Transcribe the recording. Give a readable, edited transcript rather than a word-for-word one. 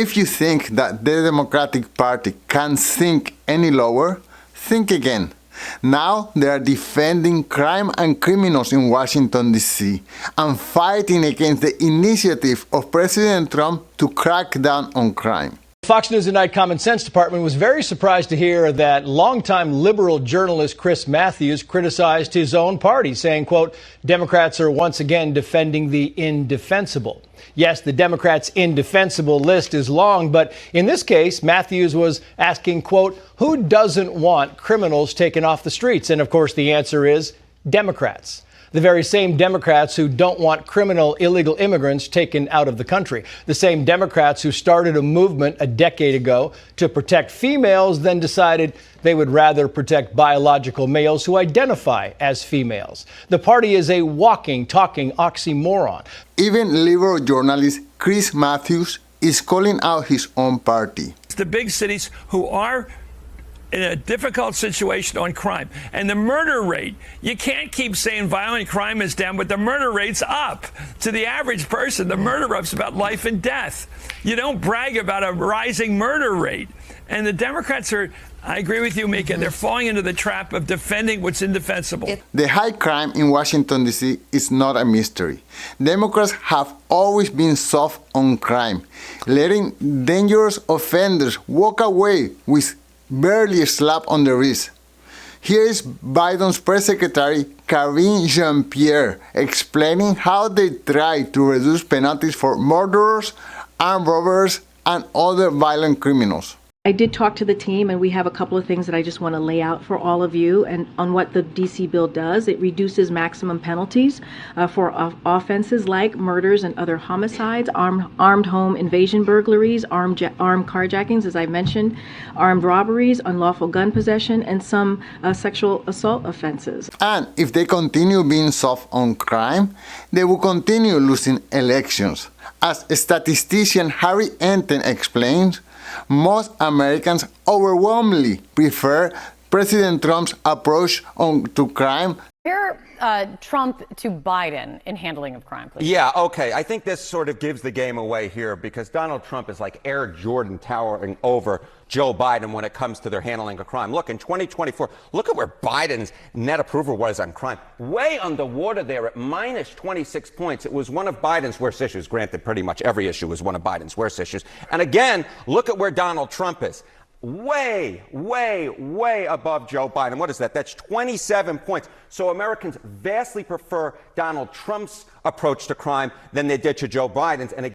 If you think that the Democratic Party can't think any lower, think again. Now they are defending crime and criminals in Washington, D.C. and fighting against the initiative of President Trump to crack down on crime. Fox News Tonight Common Sense Department was very surprised to hear that longtime liberal journalist Chris Matthews criticized his own party, saying, quote, Democrats are once again defending the indefensible. Yes, the Democrats' indefensible list is long, but in this case, Matthews was asking, quote, who doesn't want criminals taken off the streets? And of course, the answer is Democrats. The very same Democrats who don't want criminal illegal immigrants taken out of the country. The same Democrats who started a movement a decade ago to protect females, then decided they would rather protect biological males who identify as females. The party is a walking, talking oxymoron. Even liberal journalist Chris Matthews is calling out his own party. It's the big cities who are in a difficult situation on crime. And the murder rate, you can't keep saying violent crime is down, but the murder rate's up. To the average person, the murder rate's about life and death. You don't brag about a rising murder rate. And the Democrats are, I agree with you, Mika, they're falling into the trap of defending what's indefensible. The high crime in Washington, D.C. is not a mystery. Democrats have always been soft on crime, letting dangerous offenders walk away with barely a slap on the wrist. Here is Biden's press secretary, Karine Jean-Pierre, explaining how they try to reduce penalties for murderers, armed robbers, and other violent criminals. I did talk to the team, and we have a couple of things that I just want to lay out for all of you and on what the D.C. bill does. It reduces maximum penalties for offenses like murders and other homicides, armed home invasion burglaries, armed carjackings, as I mentioned, armed robberies, unlawful gun possession, and some sexual assault offenses. And if they continue being soft on crime, they will continue losing elections. As statistician Harry Enten explains, most Americans overwhelmingly prefer President Trump's approach to crime. Compare Trump to Biden in handling of crime, please. Yeah, okay. I think this sort of gives the game away here because Donald Trump is like Air Jordan towering over Joe Biden when it comes to their handling of crime. Look, in 2024, look at where Biden's net approval was on crime. Way underwater there at minus 26 points. It was one of Biden's worst issues. Granted, pretty much every issue was one of Biden's worst issues. And again, look at where Donald Trump is. Way, way, way above Joe Biden. What is that? That's 27 points. So Americans vastly prefer Donald Trump's approach to crime than they did to Joe Biden's. And